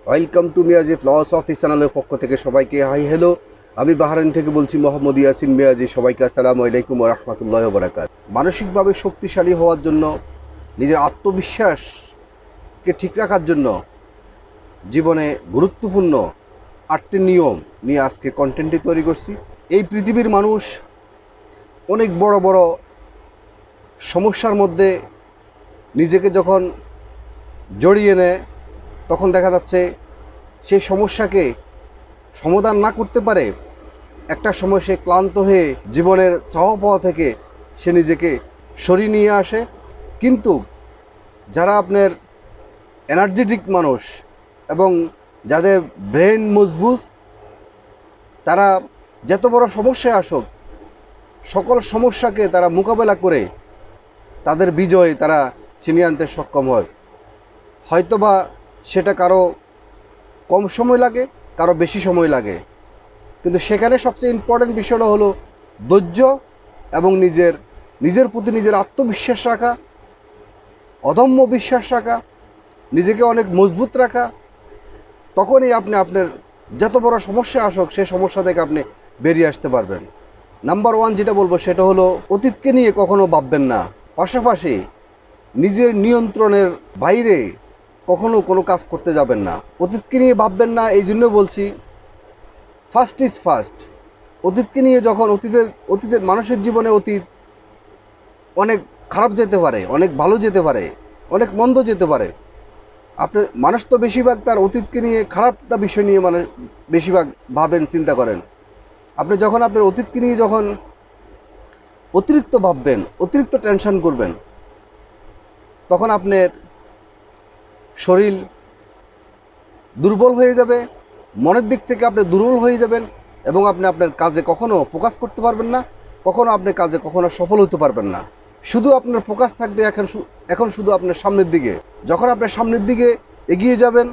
Welcome to Miyaji philosophy চ্যানেলের পক্ষ থেকে সবাইকে হাই হ্যালো। আমি বাহরাইন থেকে বলছি মোহাম্মদ ইয়াসিন মিয়াজি। সবাইকে আসসালামু আলাইকুম ওয়া রাহমাতুল্লাহি ওয়া বারাকাতুহু। মানসিকভাবে শক্তিশালী হওয়ার জন্য, নিজের আত্মবিশ্বাসকে ঠিক রাখার জন্য জীবনে গুরুত্বপূর্ণ 8টি নিয়ম নিয়ে আজকে কন্টেন্টটি তৈরি করছি। এই পৃথিবীর মানুষ অনেক বড় বড় সমস্যার মধ্যে নিজেকে যখন জড়িয়ে নেয়, তখন দেখা যাচ্ছে সেই সমস্যাকে সমাধান না করতে পারে একটা সময় সে ক্লান্ত হয়ে জীবনের চাওয়া পাওয়া থেকে সে নিজেকে সরিয়ে নিয়ে আসে। কিন্তু যারা আপনার এনার্জেটিক মানুষ এবং যাদের ব্রেন মজবুত, তারা যত বড় সমস্যায় আসুক সকল সমস্যাকে তারা মোকাবেলা করে তাদের বিজয় তারা ছিনিয়ে আনতে সক্ষম হয়। হয়তোবা সেটা কারো কম সময় লাগে, কারো বেশি সময় লাগে, কিন্তু সেখানে সবচেয়ে ইম্পর্ট্যান্ট বিষয়টা হলো ধৈর্য এবং নিজের প্রতি নিজের আত্মবিশ্বাস রাখা, অদম্য বিশ্বাস রাখা, নিজেকে অনেক মজবুত রাখা। তখনই আপনি আপনার যত বড় সমস্যা আসুক সেই সমস্যা থেকে আপনি বেরিয়ে আসতে পারবেন। নাম্বার 1 যেটা বলবো সেটা হলো অতীতকে নিয়ে কখনো ভাববেন না। পাশাপাশি নিজের নিয়ন্ত্রণের বাইরে কখনো কোনো কাজ করতে যাবেন না। অতীতকে নিয়ে ভাববেন না এই জন্য বলছি, ফার্স্ট ইজ ফার্স্ট। অতীতকে নিয়ে যখন অতীতের মানুষের জীবনে অতীত অনেক খারাপ যেতে পারে, অনেক ভালো যেতে পারে, অনেক মন্দ যেতে পারে। মানুষ তো বেশিরভাগ তার অতীতকে নিয়ে খারাপটা বিষয় নিয়ে বেশিরভাগ ভাবেন, চিন্তা করেন। আপনি যখন আপনার অতীতকে নিয়ে যখন অতিরিক্ত ভাববেন, অতিরিক্ত টেনশন করবেন, তখন আপনার শরীর দুর্বল হয়ে যাবে, মনের দিক থেকে আপনি দুর্বল হয়ে যাবেন এবং আপনি আপনার কাজে কখনো ফোকাস করতে পারবেন না, কখনো আপনি কাজে কখনো সফল হতে পারবেন না। শুধু আপনার ফোকাস থাকবে এখন শুধু আপনার সামনের দিকে। যখন আপনার সামনের দিকে এগিয়ে যাবেন,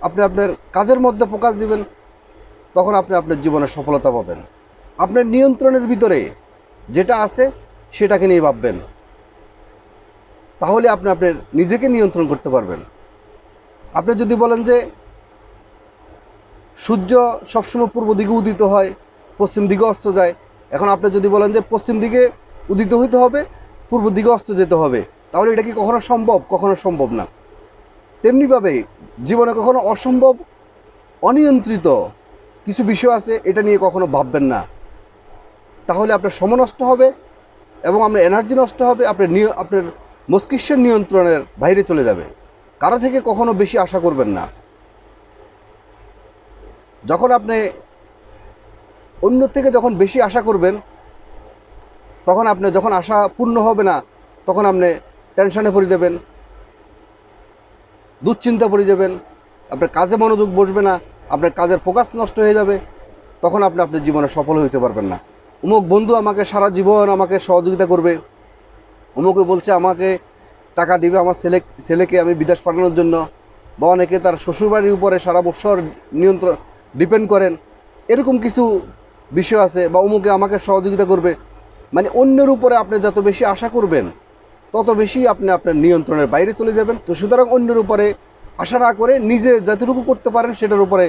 আপনি আপনার কাজের মধ্যে ফোকাস দিবেন, তখন আপনি আপনার জীবনে সফলতা পাবেন। আপনার নিয়ন্ত্রণের ভিতরে যেটা আছে সেটাকে নিয়ে ভাববেন, তাহলে আপনি আপনার নিজেকে নিয়ন্ত্রণ করতে পারবেন। আপনি যদি বলেন যে সূর্য সবসময় পূর্ব দিকে উদিত হয়, পশ্চিম দিকে অস্ত যায়, এখন আপনি যদি বলেন যে পশ্চিম দিকে উদিত হইতে হবে, পূর্ব দিকে অস্ত যেতে হবে, তাহলে এটা কি কখনো সম্ভব? কখনো সম্ভব না। তেমনিভাবে জীবনে কখনো অসম্ভব, অনিয়ন্ত্রিত কিছু বিষয় আছে, এটা নিয়ে কখনো ভাববেন না। তাহলে আপনার সময় নষ্ট হবে এবং আপনার এনার্জি নষ্ট হবে, আপনার মস্তিষ্কের নিয়ন্ত্রণের বাইরে চলে যাবে। কারো থেকে কখনো বেশি আশা করবেন না। যখন আপনি অন্য থেকে যখন বেশি আশা করবেন, তখন আপনি যখন আশা পূর্ণ হবে না, তখন আপনি টেনশনে পড়ে যাবেন, দুশ্চিন্তা পড়ে যাবেন, আপনার কাজে মনোযোগ বসবে না, আপনার কাজের ফোকাস নষ্ট হয়ে যাবে। তখন আপনি আপনার জীবনে সফল হতে পারবেন না। অমুক বন্ধু আমাকে সারা জীবন আমাকে সহযোগিতা করবে, অমুকে বলছে আমাকে টাকা দিবে আমার ছেলেকে আমি বিদেশ পাঠানোর জন্য, বা অনেকে তার শ্বশুরবাড়ির উপরে সারা বছর ডিপেন্ড করেন, এরকম কিছু বিষয় আছে। বা অমুকে আমাকে সহযোগিতা করবে, মানে অন্যের উপরে আপনি যত বেশি আশা করবেন তত বেশি আপনি আপনার নিয়ন্ত্রণের বাইরে চলে যাবেন। তো সুতরাং অন্যের উপরে আশা না করে নিজে যতটুকু করতে পারেন সেটার উপরে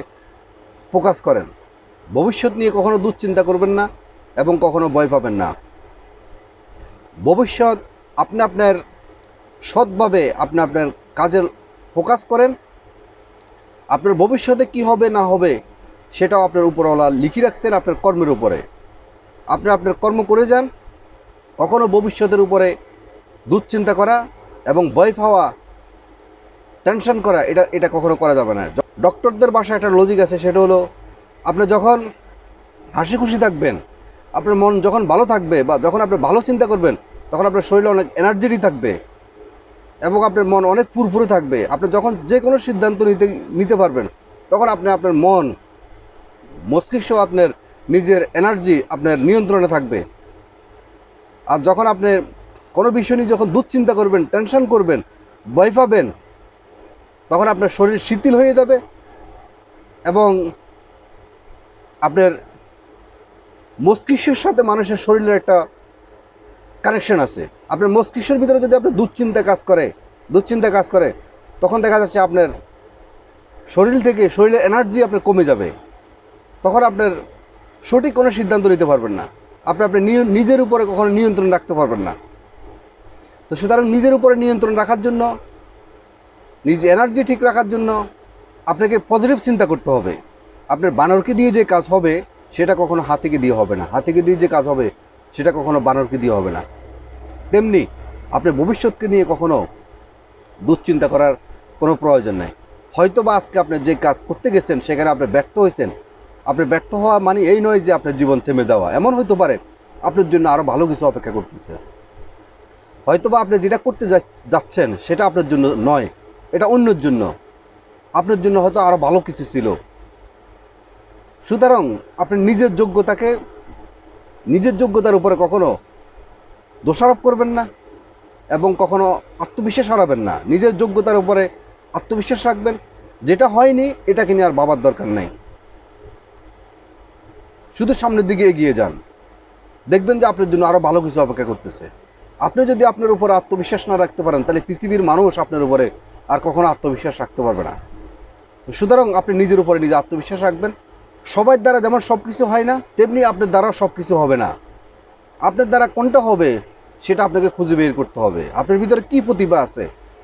ফোকাস করেন। ভবিষ্যৎ নিয়ে কখনো দুশ্চিন্তা করবেন না এবং কখনো ভয় পাবেন না। ভবিষ্যৎ আপনি আপনার সৎভাবে আপনি আপনার কাজে ফোকাস করেন। আপনার ভবিষ্যতে কি হবে না হবে সেটাও আপনার উপরওয়ালা লিখে রাখছেন আপনার কর্মের উপরে। আপনি আপনার কর্ম করে যান। কখনো ভবিষ্যতের উপরে দুশ্চিন্তা করা এবং ভয় পাওয়া, টেনশন করা, এটা কখনো করা যাবে না। ডক্টরদের ভাষায় একটা লজিক আছে, সেটা হলো আপনি যখন হাসি খুশি থাকবেন, আপনার মন যখন ভালো থাকবে বা যখন আপনি ভালো চিন্তা করবেন, তখন আপনার শরীরে অনেক এনার্জেটিক থাকবে এবং আপনার মন অনেক ফুরফুরে থাকবে। আপনি যখন যে কোনো সিদ্ধান্ত নিতে পারবেন, তখন আপনি আপনার মন মস্তিষ্ক আপনার নিজের এনার্জি আপনার নিয়ন্ত্রণে থাকবে। আর যখন আপনি কোনো বিষয় নিয়ে যখন দুশ্চিন্তা করবেন, টেনশন করবেন, ভয় পাবেন, তখন আপনার শরীর শিথিল হয়ে যাবে এবং আপনার মস্তিষ্কের সাথে মানুষের শরীরের একটা কানেকশন আছে। আপনার মস্তিষ্কের ভিতরে যদি আপনার দুশ্চিন্তা কাজ করে, তখন দেখা যাচ্ছে আপনার শরীরের এনার্জি আপনার কমে যাবে। তখন আপনার সঠিক কোনো সিদ্ধান্ত নিতে পারবেন না, আপনি নিজের উপরে কখনো নিয়ন্ত্রণ রাখতে পারবেন না। তো সুতরাং নিজের উপরে নিয়ন্ত্রণ রাখার জন্য, নিজে এনার্জি ঠিক রাখার জন্য আপনাকে পজিটিভ চিন্তা করতে হবে। আপনার বানরকে দিয়ে যে কাজ হবে সেটা কখনো হাতিকে দিয়ে হবে না, হাতিকে দিয়ে যে কাজ হবে সেটা কখনো বানরকে দিয়ে হবে না। তেমনি আপনি ভবিষ্যৎকে নিয়ে কখনো দুশ্চিন্তা করার কোনো প্রয়োজন নেই। হয়তো বা আজকে আপনি যে কাজ করতে গেছেন সেখানে আপনি ব্যর্থ হয়েছেন, আপনি ব্যর্থ হওয়া মানে এই নয় যে আপনার জীবন থেমে যাওয়া। এমন হতে পারে আপনার জন্য আরও ভালো কিছু অপেক্ষা করতেছে। হয়তো বা আপনি যেটা করতে যাচ্ছেন সেটা আপনার জন্য নয়, এটা অন্যের জন্য, আপনার জন্য হয়তো আরও ভালো কিছু ছিল। সুতরাং আপনি নিজের যোগ্যতার উপরে কখনো দোষারোপ করবেন না এবং কখনো আত্মবিশ্বাস হারাবেন না। নিজের যোগ্যতার উপরে আত্মবিশ্বাস রাখবেন। যেটা হয়নি এটাকে নিয়ে আর ভাবার দরকার নেই, শুধু সামনের দিকে এগিয়ে যান, দেখবেন যে আপনার জন্য আরও ভালো কিছু অপেক্ষা করতেছে। আপনি যদি আপনার উপরে আত্মবিশ্বাস না রাখতে পারেন তাহলে পৃথিবীর মানুষ আপনার উপরে আর কখনো আত্মবিশ্বাস রাখতে পারবে না। সুতরাং আপনি নিজের উপরে নিজে আত্মবিশ্বাস রাখবেন। সবার দ্বারা যেমন সব কিছু হয় না, তেমনি আপনার দ্বারা সব কিছু হবে না। আপনার দ্বারা কোনটা হবে সেটা আপনাকে খুঁজে বের করতে হবে। আপনার ভিতরে কী প্রতিভা আছে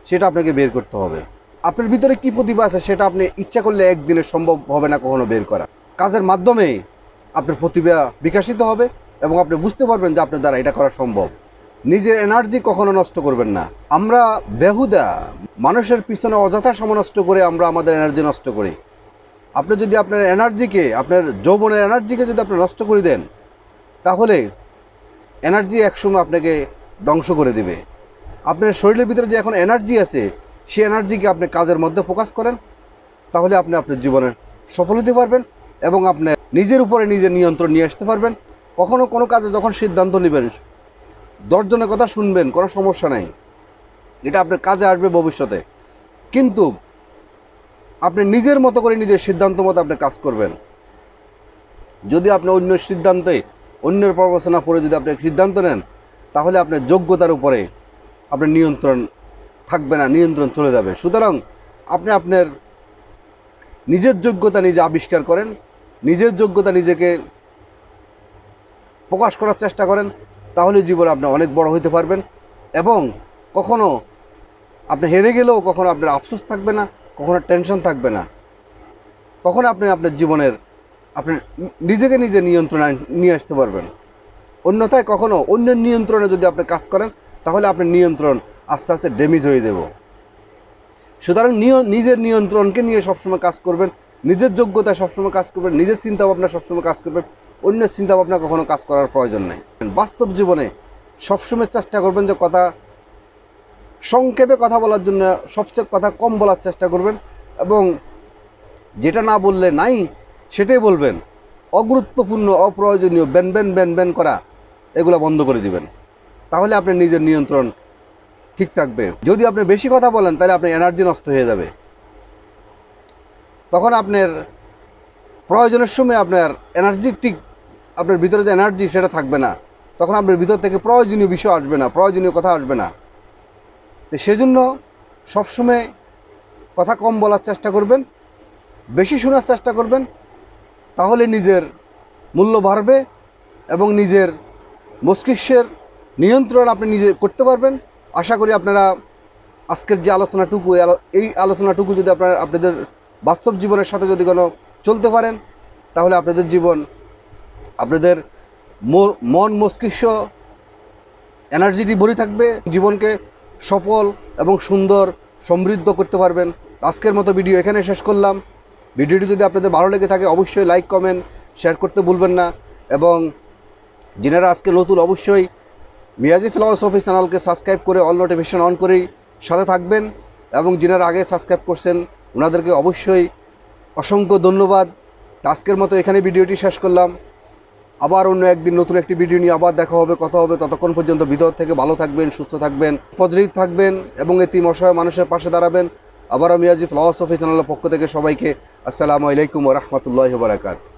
সেটা আপনাকে বের করতে হবে। আপনার ভিতরে কী প্রতিভা আছে সেটা আপনি ইচ্ছা করলে একদিনে সম্ভব হবে না কখনো বের করা। কাজের মাধ্যমে আপনার প্রতিভা বিকশিত হবে এবং আপনি বুঝতে পারবেন যে আপনার দ্বারা এটা করা সম্ভব। নিজের এনার্জি কখনো নষ্ট করবেন না। আমরা বেহুদা মানুষের পিছনে অযথা সময় নষ্ট করে আমরা আমাদের এনার্জি নষ্ট করি। আপনি যদি আপনার এনার্জিকে, আপনার যৌবনের এনার্জিকে যদি আপনি নষ্ট করে দেন তাহলে এনার্জি একসময় আপনাকে ধ্বংস করে দিবে। আপনার শরীরের ভিতরে যে এখন এনার্জি আছে সেই এনার্জিকে আপনি কাজের মধ্যে ফোকাস করেন, তাহলে আপনি আপনার জীবনে সফল হতে পারবেন এবং আপনার নিজের উপরে নিজের নিয়ন্ত্রণ নিয়ে আসতে পারবেন। কখনো কোনো কাজে যখন সিদ্ধান্ত নেবেন 10 জনের কথা শুনবেন, কোনো সমস্যা নাই, এটা আপনার কাজে আসবে ভবিষ্যতে। কিন্তু আপনি নিজের মতো করে নিজের সিদ্ধান্ত মতো আপনি কাজ করবেন। যদি আপনি অন্যের সিদ্ধান্তে, অন্যের প্রবচনা পড়ে যদি আপনি সিদ্ধান্ত নেন তাহলে আপনার যোগ্যতার উপরে আপনার নিয়ন্ত্রণ থাকবে না, নিয়ন্ত্রণ চলে যাবে। সুতরাং আপনি আপনার নিজের যোগ্যতা নিজে আবিষ্কার করেন, নিজের যোগ্যতা নিজেকে প্রকাশ করার চেষ্টা করেন, তাহলে জীবনে আপনি অনেক বড় হতে পারবেন এবং কখনো আপনি হেরে গেলেও কখনো আপনার আফসোস থাকবে না, কখনো টেনশন থাকবে না। তখন আপনি আপনার জীবনের আপনি নিজেকে নিজে নিয়ন্ত্রণে নিয়ে আসতে পারবেন। অন্যথায় কখনো অন্যের নিয়ন্ত্রণে যদি আপনি কাজ করেন তাহলে আপনার নিয়ন্ত্রণ আস্তে আস্তে ড্যামেজ হয়ে যাব। সুতরাং নিজের নিয়ন্ত্রণকে নিয়ে সবসময় কাজ করবেন, নিজের যোগ্যতায় সবসময় কাজ করবেন, নিজের চিন্তাভাবনা সবসময় কাজ করবেন। অন্যের চিন্তাভাবনা কখনো কাজ করার প্রয়োজন নেই। বাস্তব জীবনে সবসময় চেষ্টা করবেন যে সংক্ষেপে কথা বলার জন্য সবচেয়ে কথা কম বলার চেষ্টা করবেন এবং যেটা না বললে নাই সেটাই বলবেন। অগুরুত্বপূর্ণ, অপ্রয়োজনীয় ব্যান করা এগুলো বন্ধ করে দিবেন, তাহলে আপনার নিজের নিয়ন্ত্রণ ঠিক থাকবে। যদি আপনি বেশি কথা বলেন তাহলে আপনার এনার্জি নষ্ট হয়ে যাবে। তখন আপনার প্রয়োজনের সময় আপনার এনার্জি ঠিক, আপনার ভিতরে যে এনার্জি সেটা থাকবে না। তখন আপনার ভিতর থেকে প্রয়োজনীয় বিষয় আসবে না, প্রয়োজনীয় কথা আসবে না। তো সেজন্য সবসময় কথা কম বলার চেষ্টা করবেন, বেশি শোনার চেষ্টা করবেন, তাহলে নিজের মূল্য বাড়বে এবং নিজের মস্তিষ্কের নিয়ন্ত্রণ আপনি নিজে করতে পারবেন। আশা করি আপনারা আজকের যে আলোচনাটুকু, এই আলোচনাটুকু যদি আপনাদের বাস্তব জীবনের সাথে যদি কোনো চলতে পারেন তাহলে আপনাদের জীবন, আপনাদের মন মস্তিষ্ক এনার্জিটি ভরে থাকবে, জীবনকে সফল এবং সুন্দর সমৃদ্ধ করতে পারবেন। আজকের মতো ভিডিও এখানে শেষ করলাম। ভিডিওটি যদি আপনাদের ভালো লেগে থাকে অবশ্যই লাইক, কমেন্ট, শেয়ার করতে ভুলবেন না এবং যিনারা আজকে নতুন অবশ্যই মিয়াজি ফিলসফি চ্যানেলকে সাবস্ক্রাইব করে অল নোটিফিকেশন অন করেই সাথে থাকবেন এবং যিনারা আগে সাবস্ক্রাইব করছেন ওনাদেরকে অবশ্যই অসংখ্য ধন্যবাদ। আজকের মতো এখানে ভিডিওটি শেষ করলাম। আবার অন্য একদিন নতুন একটি ভিডিও নিয়ে আবার দেখা হবে, কথা হবে। ততক্ষণ পর্যন্ত ভিতর থেকে ভালো থাকবেন, সুস্থ থাকবেন, পজিটিভ থাকবেন এবং এতিম অসহায় মানুষের পাশে দাঁড়াবেন। আবারও মিয়াজি ফিলসফি চ্যানেলের পক্ষ থেকে সবাইকে আসসালামু আলাইকুম ওয়া রাহমাতুল্লাহি ওয়া বারাকাতুহু।